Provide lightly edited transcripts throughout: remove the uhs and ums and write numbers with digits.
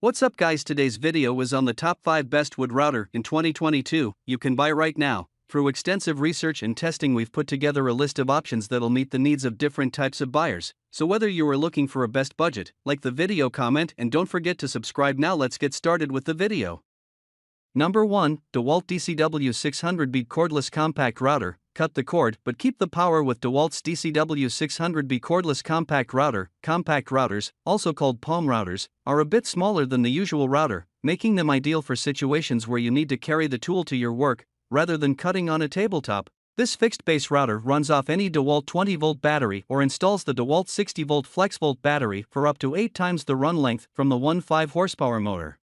What's up guys, today's video is on the top 5 best wood router in 2022 you can buy right now. Through extensive research and testing we've put together a list of options that'll meet the needs of different types of buyers. So whether you are looking for a best budget, like the video, comment, and don't forget to subscribe now. Let's get started with the video. Number 1, DEWALT DCW600B Cordless Compact Router. Cut the cord but keep the power with DEWALT's DCW600B Cordless Compact Router. Compact routers, also called palm routers, are a bit smaller than the usual router, making them ideal for situations where you need to carry the tool to your work, rather than cutting on a tabletop. This fixed-base router runs off any DEWALT 20-volt battery or installs the DEWALT 60-volt FlexVolt battery for up to 8 times the run length from the 1.5 horsepower motor.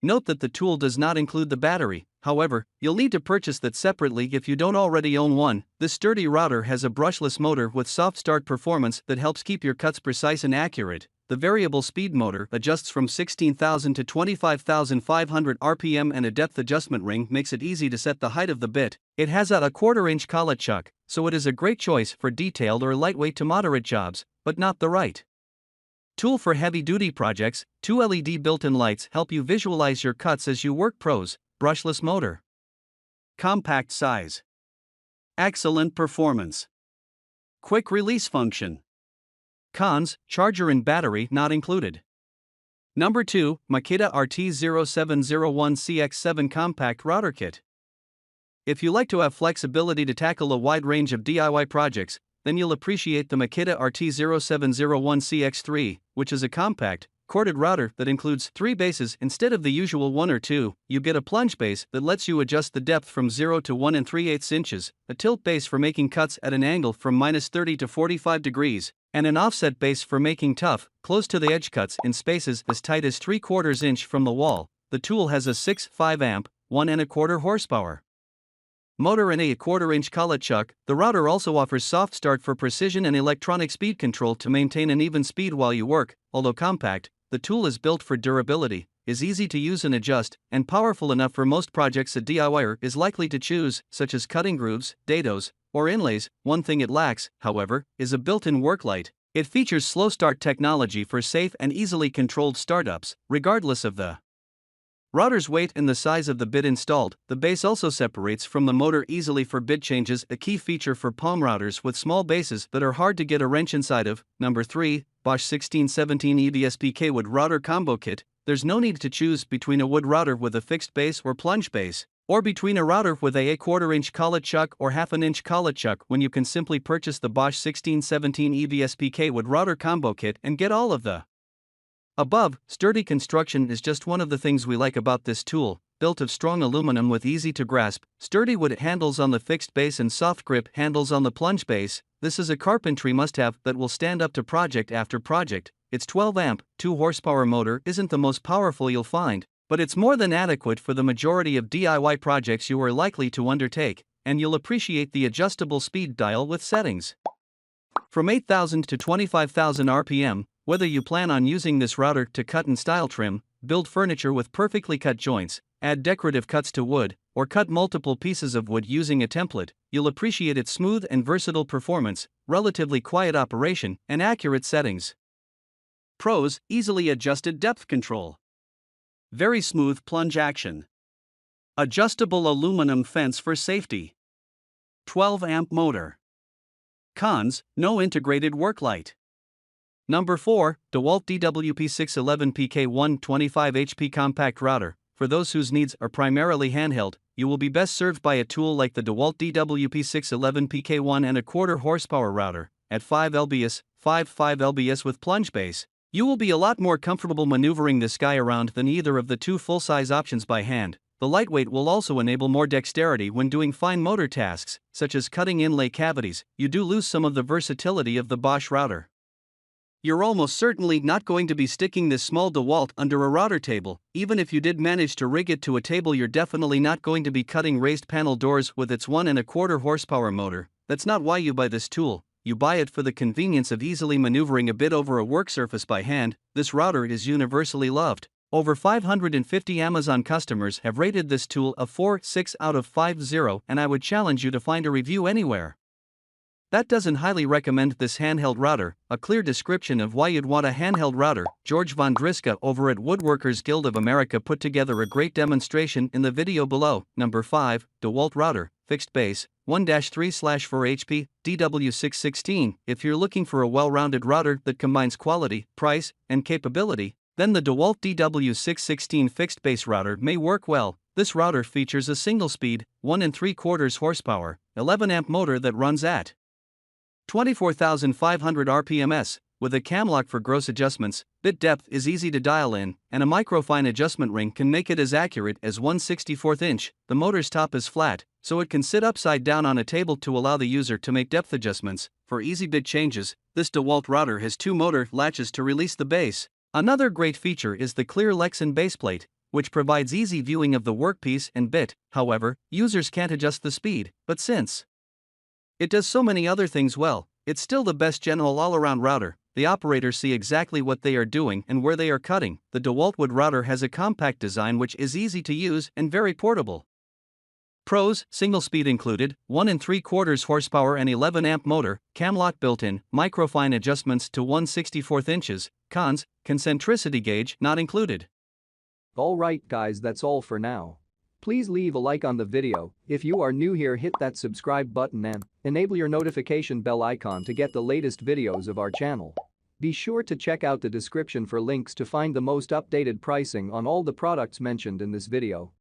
Note that the tool does not include the battery, however, you'll need to purchase that separately if you don't already own one. This sturdy router has a brushless motor with soft start performance that helps keep your cuts precise and accurate. The variable speed motor adjusts from 16,000 to 25,500 RPM, and a depth adjustment ring makes it easy to set the height of the bit. It has a 1/4-inch collet chuck, so it is a great choice for detailed or lightweight to moderate jobs, but not the right tool for heavy-duty projects. 2 LED built-in lights help you visualize your cuts as you work. Pros: brushless motor, compact size, excellent performance, quick release function. Cons: charger and battery not included. Number 2, Makita RT0701CX7 Compact Router Kit. If you like to have flexibility to tackle a wide range of DIY projects, then you'll appreciate the Makita RT0701CX3, which is a compact, corded router that includes 3 bases instead of the usual 1 or 2. You get a plunge base that lets you adjust the depth from 0 to 1 3/8 inches, a tilt base for making cuts at an angle from -30 to 45 degrees, and an offset base for making tough, close-to-the-edge cuts in spaces as tight as 3/4 inch from the wall. The tool has a 6.5 amp, 1.25 horsepower motor and a 1/4-inch collet chuck. The router also offers soft start for precision and electronic speed control to maintain an even speed while you work. Although compact, the tool is built for durability, is easy to use and adjust, and powerful enough for most projects a DIYer is likely to choose, such as cutting grooves, dados, or inlays. One thing it lacks, however, is a built-in work light. It features slow start technology for safe and easily controlled startups, regardless of the router's weight and the size of the bit installed. The base also separates from the motor easily for bit changes, a key feature for palm routers with small bases that are hard to get a wrench inside of. Number 3, BOSCH 1617 EVSPK Wood Router Combo Kit. There's no need to choose between a wood router with a fixed base or plunge base, or between a router with a 1/4-inch collet chuck or 1/2-inch collet chuck, when you can simply purchase the BOSCH 1617 EVSPK Wood Router Combo Kit and get all of the above. Sturdy construction is just one of the things we like about this tool. Built of strong aluminum with easy to grasp, sturdy wood handles on the fixed base and soft grip handles on the plunge base, this is a carpentry must-have that will stand up to project after project. Its 12 amp, 2 horsepower motor isn't the most powerful you'll find, but it's more than adequate for the majority of DIY projects you are likely to undertake, and you'll appreciate the adjustable speed dial with settings from 8,000 to 25,000 RPM. Whether you plan on using this router to cut and style trim, build furniture with perfectly cut joints, add decorative cuts to wood, or cut multiple pieces of wood using a template, you'll appreciate its smooth and versatile performance, relatively quiet operation, and accurate settings. Pros: easily adjusted depth control, very smooth plunge action, adjustable aluminum fence for safety, 12 amp motor. Cons: no integrated work light. Number 4, DEWALT DWP611PK1 25 HP Compact Router. For those whose needs are primarily handheld, you will be best served by a tool like the DEWALT DWP611PK1 1/4 horsepower router, at 5 lbs, 5.5 lbs with plunge base. You will be a lot more comfortable maneuvering this guy around than either of the 2 full-size options by hand. The lightweight will also enable more dexterity when doing fine motor tasks, such as cutting inlay cavities. You do lose some of the versatility of the BOSCH router. You're almost certainly not going to be sticking this small DEWALT under a router table. Even if you did manage to rig it to a table, you're definitely not going to be cutting raised panel doors with its 1.25 horsepower motor. That's not why you buy this tool. You buy it for the convenience of easily maneuvering a bit over a work surface by hand. This router is universally loved. Over 550 Amazon customers have rated this tool a 4.6 out of 5.0, and I would challenge you to find a review anywhere. That doesn't highly recommend this handheld router. A clear description of why you'd want a handheld router. George Von Driska over at Woodworkers Guild of America put together a great demonstration in the video below. Number 5, DEWALT router, fixed base, 1-3/4 HP, DW616. If you're looking for a well-rounded router that combines quality, price, and capability, then the DEWALT DW616 fixed base router may work well. This router features a single-speed, 1 3/4 horsepower, 11-amp motor that runs at 24,500 RPMs, with a cam lock for gross adjustments. Bit depth is easy to dial in, and a microfine adjustment ring can make it as accurate as 1/64 inch. The motor's top is flat, so it can sit upside down on a table to allow the user to make depth adjustments. For easy bit changes, this DEWALT router has 2 motor latches to release the base. Another great feature is the clear Lexan baseplate, which provides easy viewing of the workpiece and bit. However, users can't adjust the speed, but since it does so many other things well, it's still the best general all-around router. The operators see exactly what they are doing and where they are cutting. The DEWALT Wood router has a compact design which is easy to use and very portable. Pros: single speed included, 1 3/4 horsepower and 11-amp motor, cam lock built-in, microfine adjustments to 1/64 inches. Cons: concentricity gauge not included. Alright guys, that's all for now. Please leave a like on the video. If you are new here, hit that subscribe button and enable your notification bell icon to get the latest videos of our channel. Be sure to check out the description for links to find the most updated pricing on all the products mentioned in this video.